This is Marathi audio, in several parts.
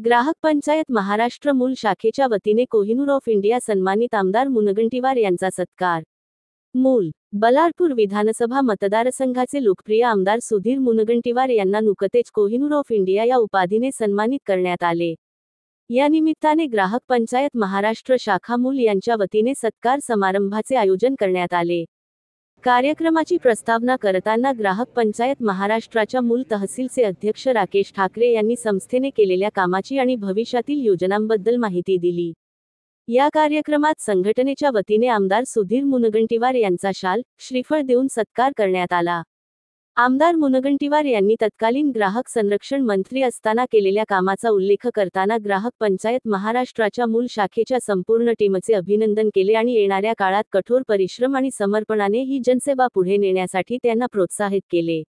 ग्राहक पंचायत महाराष्ट्र मूल शाखेच्या वतीने कोहिनूर ऑफ इंडिया सन्मानित आमदार मुनगंटीवार यांचा सत्कार। मूल बल्लारपूर विधानसभा मतदारसंघाचे लोकप्रिय आमदार सुधीर मुनगंटीवार यांना नुकतेच कोहिनूर ऑफ इंडिया या उपाधीने सन्मानित करण्यात आले। या निमित्ताने ग्राहक पंचायत महाराष्ट्र शाखा मूल यांच्या वतीने सत्कार समारंभाचे आयोजन करण्यात आले। कार्यक्रमाची प्रस्तावना करताना ग्राहक पंचायत महाराष्ट्राच्या मूल तहसीलचे अध्यक्ष राकेश ठाकरे यांनी संस्थेने केलेल्या कामाची आणि भविष्यातील योजनांबद्दल माहिती दिली। या कार्यक्रमात संघटनेच्या वतीने आमदार सुधीर मुनगंटीवार यांचा शाल, श्रीफळ देऊन सत्कार करण्यात आला। आमदार मुनगंटीवार यांनी तत्कालीन ग्राहक संरक्षण मंत्री असताना केलेल्या कामाचा उल्लेख करताना ग्राहक पंचायत महाराष्ट्राच्या मूल शाखेच्या संपूर्ण टीमचे अभिनंदन केले आणि येणाऱ्या काळात कठोर परिश्रम आणि समर्पणाने ही जनसेवा पुढे नेण्यासाठी त्यांना प्रोत्साहित केले।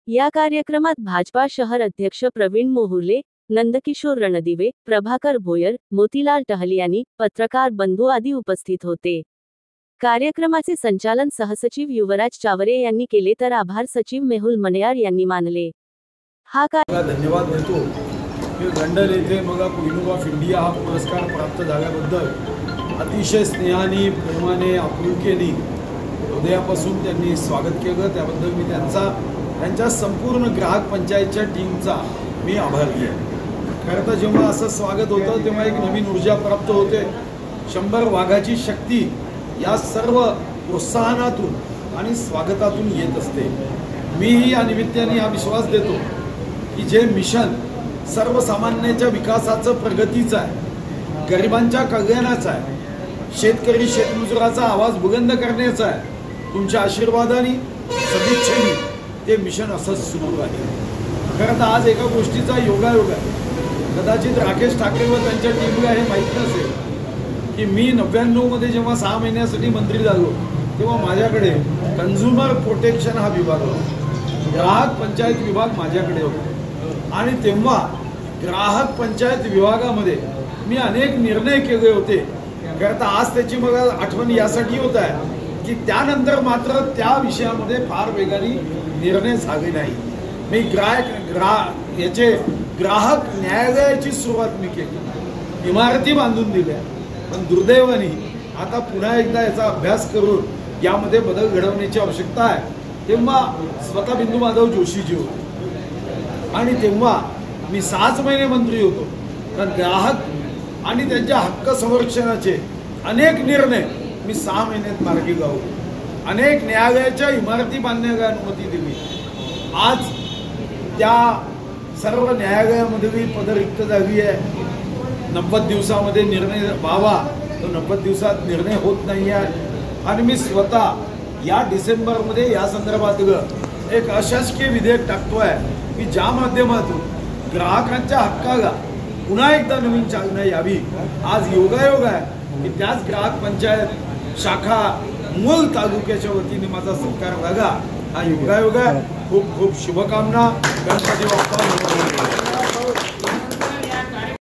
या कार्यक्रमात भाजपा शहर अध्यक्ष प्रवीण मोहुर्ले, नंदकिशोर रणदिवे, प्रभाकर भोयर, मोतीलाल टहलियानी, पत्रकार बंधू आदी उपस्थित होते। कार्यक्रमाचे संचालन सहसचिव युवराज चावरे यांनी केले तर आभार सचिव मेहुल मणयार यांनी मानले। धन्यवाद देतो की लंडन येथे मला कोहिनूर ऑफ इंडिया हा पुरस्कार प्राप्त झाल्याबद्दल अतिशय स्नेहाने, प्रेमाने, आपुलकीने हृदयापासून त्यांनी स्वागत केलं। त्याबद्दल मी त्यांच्या संपूर्ण ग्राहक पंचायतच्या टीमचा मी आभारी आहे। खरं तर जेव्हा असं स्वागत होतं तेव्हा एक नवीन ऊर्जा प्राप्त होते। 100 वाघाची शक्ती या सर्व प्रोत्साहनातून आणि स्वागतातून येत असते। मीही या निमित्ताने हा विश्वास देतो की जे मिशन सर्वसामान्यांच्या विकासाचं, प्रगतीचं आहे, गरिबांच्या कल्याणाचं आहे, शेतकरी शेतमजुराचा आवाज बुलंद करण्याचा आहे, तुमच्या आशीर्वादाने, सदिच्छेने ते मिशन असंच सुरू आहे। खरं तर आज एका गोष्टीचा योगायोग आहे। कदाचित राकेश ठाकरे व त्यांच्या टीमला हे माहीत नसेल की मी 99 मध्ये जेव्हा 6 महिन्यासाठी मंत्री झालो तेव्हा माझ्याकडे कन्झ्युमर प्रोटेक्शन हा विभाग होता, ग्राहक पंचायत विभाग माझ्याकडे होता आणि तेव्हा ग्राहक पंचायत विभागामध्ये मी अनेक निर्णय केले होते। खरं तर आज त्याची मला आठवण यासाठी होत आहे की त्यानंतर मात्र त्या विषयामध्ये फार वेगाने निर्णय झाले नाही। मी ग्राहक न्यायालयाची सुरुवात मी केली, इमारती बांधून दिल्या, पण दुर्दैवाने आता पुन्हा एकदा याचा अभ्यास करून यामध्ये बदल घडवण्याची आवश्यकता आहे। तेव्हा स्वतः बिंदू माधव जोशीजी होते आणि तेव्हा मी 6 महिने मंत्री होतो, पण ग्राहक आणि त्यांच्या हक्क संरक्षणाचे अनेक निर्णय मी 6 महिन्यात मार्गी लावले। अनेक न्यायालयाच्या इमारती बांधण्याला अनुमती दिली। आज त्या सर्व न्यायालयामध्ये पद रिक्त झाली आहे। 90 दिवसामध्ये निर्णय व्हावा, तो 90 दिवसात निर्णय होत नाही आहे आणि मी स्वतः या डिसेंबरमध्ये या संदर्भात एक अशासकीय विधेयक टाकतोय की ज्या माध्यमातून ग्राहकांच्या हक्काला पुन्हा एकदा नवीन चालना यावी। आज योगायोग आहे की त्याच ग्राहक पंचायत शाखा मूल तालुक्याच्या वतीने माझा सत्कार झाला। हा योगायोग आहे। खूप खूप शुभकामना। गणपती बाप्पा।